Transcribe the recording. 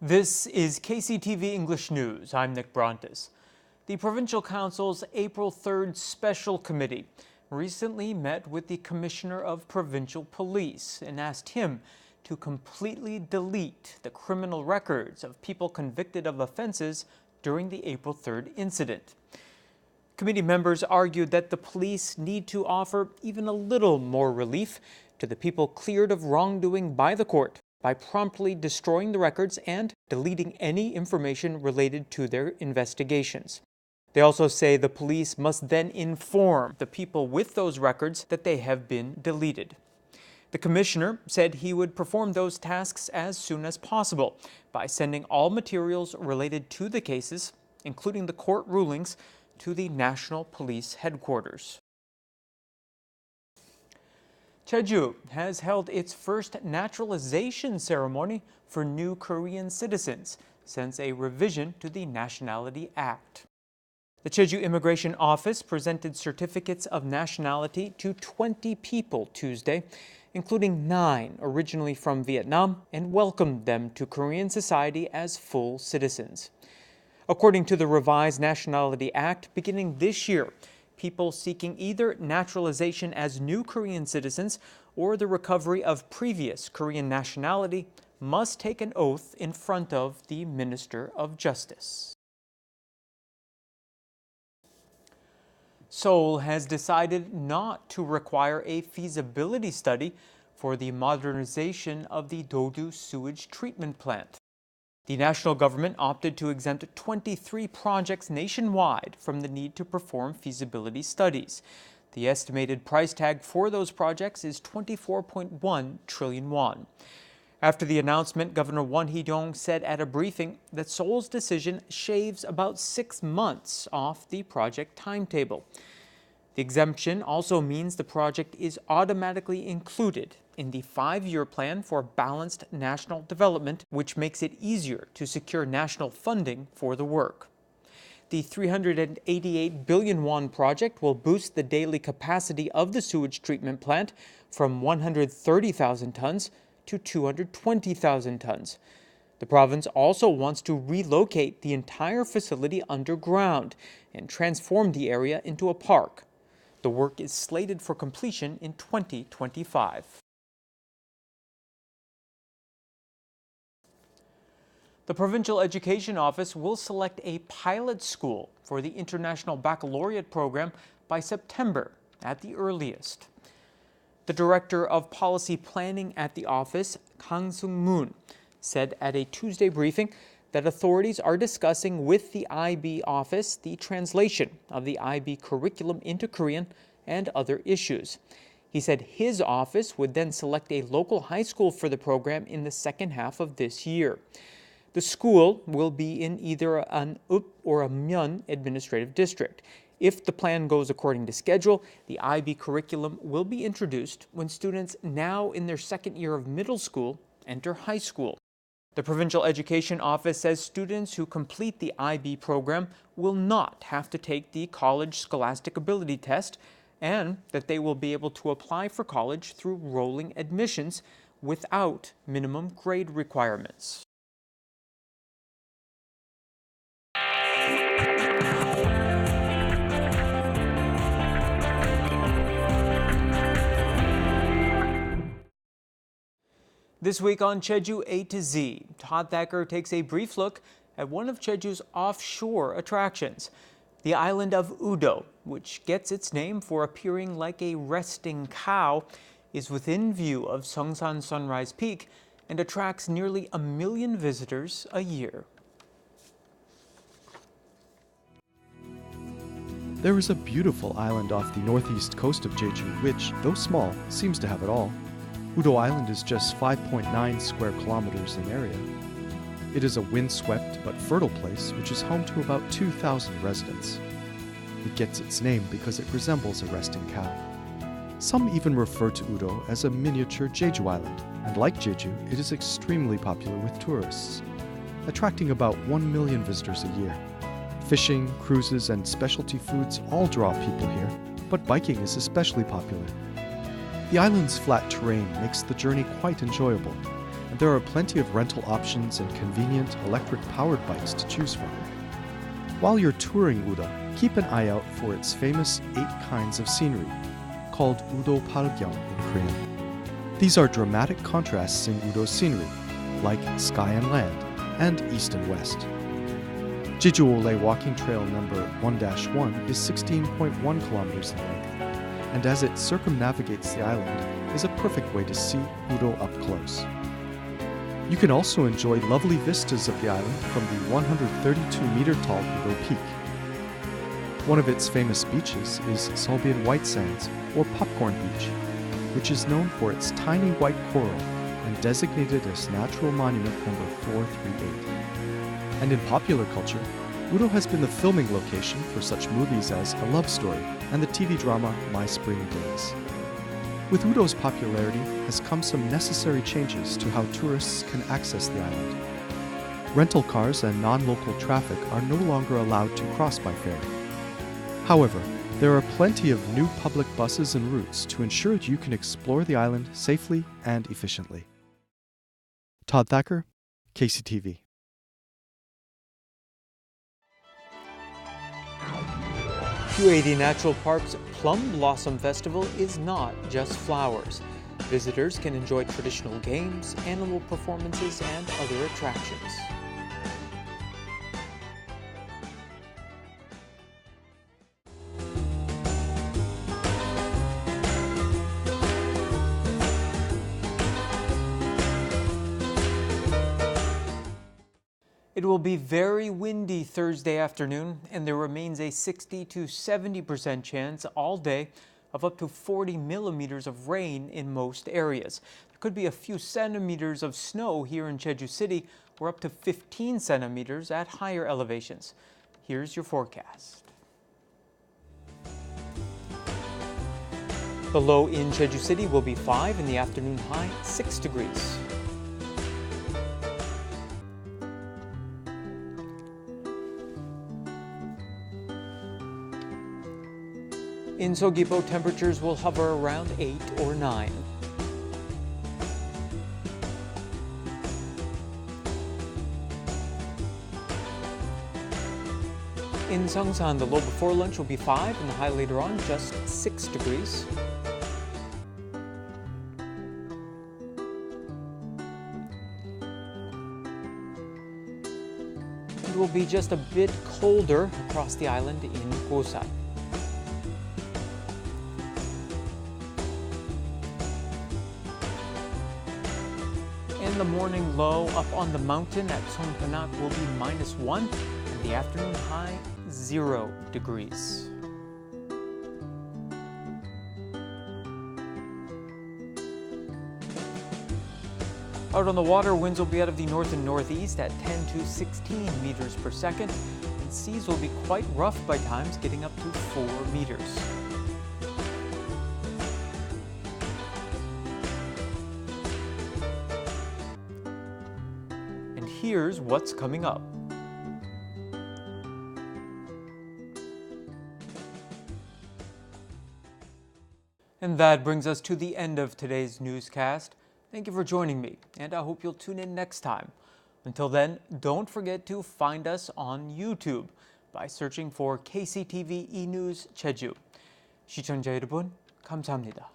This is KCTV English News. I'm Nick Brontes. The Provincial Council's April 3rd Special Committee recently met with the Commissioner of Provincial Police and asked him to completely delete the criminal records of people convicted of offenses during the April 3rd incident. Committee members argued that the police need to offer even a little more relief to the people cleared of wrongdoing by the court by promptly destroying the records and deleting any information related to their investigations. They also say the police must then inform the people with those records that they have been deleted. The commissioner said he would perform those tasks as soon as possible by sending all materials related to the cases, including the court rulings, to the National Police Headquarters. Jeju has held its first naturalization ceremony for new Korean citizens since a revision to the Nationality Act. The Jeju Immigration Office presented certificates of nationality to 20 people Tuesday, including 9 originally from Vietnam, and welcomed them to Korean society as full citizens. According to the revised Nationality Act, beginning this year, people seeking either naturalization as new Korean citizens or the recovery of previous Korean nationality must take an oath in front of the Minister of Justice. Seoul has decided not to require a feasibility study for the modernization of the Dodu sewage treatment plant. The national government opted to exempt 23 projects nationwide from the need to perform feasibility studies. The estimated price tag for those projects is 24.1 trillion won. After the announcement, Governor Won Hee-dong said at a briefing that Seoul's decision shaves about 6 months off the project timetable. The exemption also means the project is automatically included in the 5-year plan for balanced national development, which makes it easier to secure national funding for the work. The 388 billion won project will boost the daily capacity of the sewage treatment plant from 130,000 tons to 220,000 tons. The province also wants to relocate the entire facility underground and transform the area into a park. The work is slated for completion in 2025. The Provincial Education Office will select a pilot school for the International Baccalaureate program by September at the earliest. The Director of Policy Planning at the office, Kang Sung-moon, said at a Tuesday briefing that authorities are discussing with the IB office the translation of the IB curriculum into Korean and other issues. He said his office would then select a local high school for the program in the second half of this year. The school will be in either an UP or a Myeon administrative district. If the plan goes according to schedule, the IB curriculum will be introduced when students now in their second year of middle school enter high school. The Provincial Education Office says students who complete the IB program will not have to take the College Scholastic Ability Test, and that they will be able to apply for college through rolling admissions without minimum grade requirements. This week on Jeju A to Z, Todd Thacker takes a brief look at one of Jeju's offshore attractions, the island of Udo, which gets its name for appearing like a resting cow, is within view of Seongsan Sunrise Peak and attracts nearly 1 million visitors a year. There is a beautiful island off the northeast coast of Jeju, which, though small, seems to have it all. Udo Island is just 5.9 square kilometers in area. It is a windswept but fertile place which is home to about 2,000 residents. It gets its name because it resembles a resting cow. Some even refer to Udo as a miniature Jeju Island, and like Jeju, it is extremely popular with tourists, attracting about 1 million visitors a year. Fishing, cruises, and specialty foods all draw people here, but biking is especially popular. The island's flat terrain makes the journey quite enjoyable, and there are plenty of rental options and convenient electric-powered bikes to choose from. While you're touring Udo, keep an eye out for its famous 8 kinds of scenery, called Udo Palgyeong in Korean. These are dramatic contrasts in Udo's scenery, like sky and land, and east and west. Jeju Ole Walking Trail number 1-1 is 16.1 kilometers in length, and as it circumnavigates the island, is a perfect way to see Udo up close. You can also enjoy lovely vistas of the island from the 132-meter-tall Udo Peak. One of its famous beaches is Seolbyeon White Sands, or Popcorn Beach, which is known for its tiny white coral and designated as Natural Monument number 438. And in popular culture, Udo has been the filming location for such movies as A Love Story and the TV drama My Spring Days. With Udo's popularity has come some necessary changes to how tourists can access the island. Rental cars and non-local traffic are no longer allowed to cross by ferry. However, there are plenty of new public buses and routes to ensure you can explore the island safely and efficiently. Todd Thacker, KCTV. Q80 Natural Park's Plum Blossom Festival is not just flowers. Visitors can enjoy traditional games, animal performances, and other attractions. It will be very windy Thursday afternoon, and there remains a 60 to 70% chance all day of up to 40 millimeters of rain in most areas. There could be a few centimeters of snow here in Jeju City, or up to 15 centimeters at higher elevations. Here's your forecast. The low in Jeju City will be 5, and the afternoon high 6 degrees. In Seogwipo, temperatures will hover around 8 or 9. In Seongsan, the low before lunch will be 5 and the high later on just 6 degrees. It will be just a bit colder across the island in Gosan. And the morning low up on the mountain at Songpanak will be -1, and the afternoon high 0 degrees. Out on the water, winds will be out of the north and northeast at 10 to 16 meters per second, and seas will be quite rough by times, getting up to 4 meters. And here's what's coming up. And that brings us to the end of today's newscast. Thank you for joining me, and I hope you'll tune in next time. Until then, don't forget to find us on YouTube by searching for KCTV E-News Jeju. 시청자 여러분, 감사합니다.